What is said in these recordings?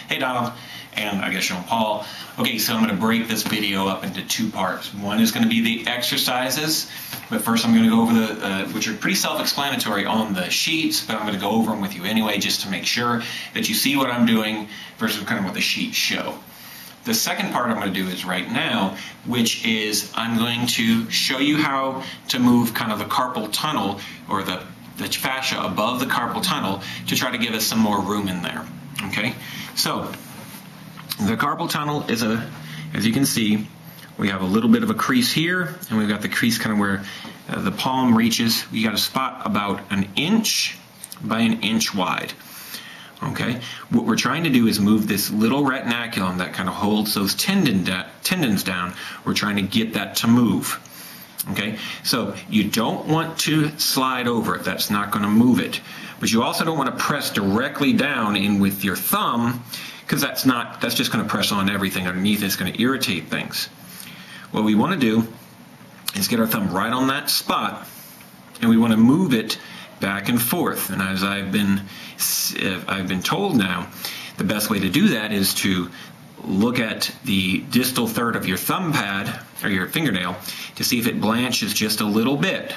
Hey Donald, and I guess Jean Paul. Okay, so I'm going to break this video up into two parts. One is going to be the exercises, but first I'm going to go over the, which are pretty self-explanatory on the sheets, but I'm going to go over them with you anyway just to make sure that you see what I'm doing versus kind of what the sheets show. The second part I'm going to do is right now, which is I'm going to show you how to move kind of the carpal tunnel, or the fascia above the carpal tunnel, to try to give us some more room in there. Okay, so the carpal tunnel is as you can see, we have a little bit of a crease here, and we've got the crease kind of where the palm reaches. We got a spot about 1 inch by 1 inch wide. Okay, what we're trying to do is move this little retinaculum that kind of holds those tendons down. We're trying to get that to move. Okay, so you don't want to slide over it. That's not going to move it. But you also don't want to press directly down in with your thumb, because that's just going to press on everything underneath. It's going to irritate things. What we want to do is get our thumb right on that spot, and we want to move it back and forth. And as I've been told now, the best way to do that is to look at the distal third of your thumb pad or your fingernail to see if it blanches just a little bit.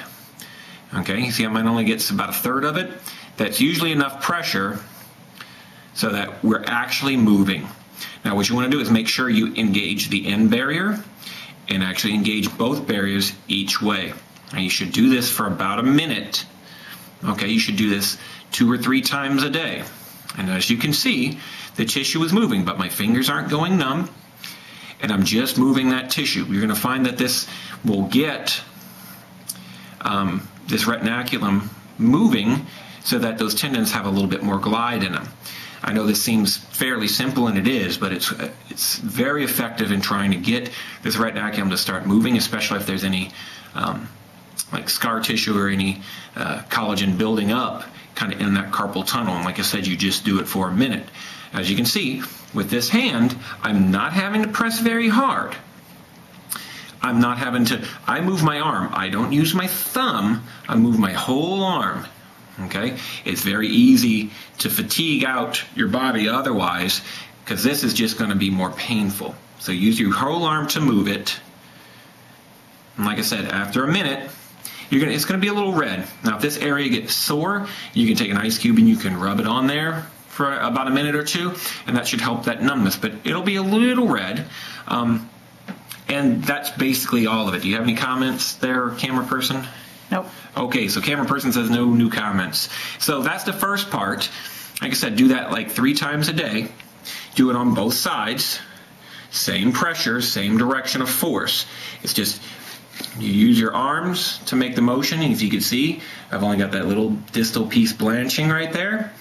Okay, you see how mine only gets about 1/3 of it? That's usually enough pressure so that we're actually moving. Now what you want to do is make sure you engage the end barrier and actually engage both barriers each way. Now you should do this for about a minute. Okay, you should do this 2 or 3 times a day. And as you can see, the tissue is moving, but my fingers aren't going numb, and I'm just moving that tissue. You're going to find that this will get this retinaculum moving so that those tendons have a little bit more glide in them. I know this seems fairly simple, and it is, but it's very effective in trying to get this retinaculum to start moving, especially if there's any like scar tissue or any collagen building up kind of in that carpal tunnel. And like I said, you just do it for a minute. As you can see, with this hand, I'm not having to press very hard. I'm not having to, I move my arm. I don't use my thumb, I move my whole arm. Okay? It's very easy to fatigue out your body otherwise, because this is just going to be more painful. So use your whole arm to move it. And like I said, after a minute, it's going to be a little red. Now if this area gets sore, you can take an ice cube and you can rub it on there for about a minute or two, and that should help that numbness. But it'll be a little red. And that's basically all of it. Do you have any comments there, camera person? Nope. Okay, so camera person says no new comments. So that's the first part. Like I said, do that like 3 times a day. Do it on both sides. Same pressure, same direction of force. It's just you use your arms to make the motion, and as you can see, I've only got that little distal piece blanching right there,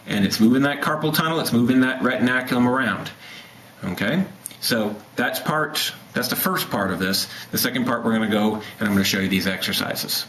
and it's moving that carpal tunnel, it's moving that retinaculum around. Okay, so that's the first part of this. The second part, we're going to go and I'm going to show you these exercises.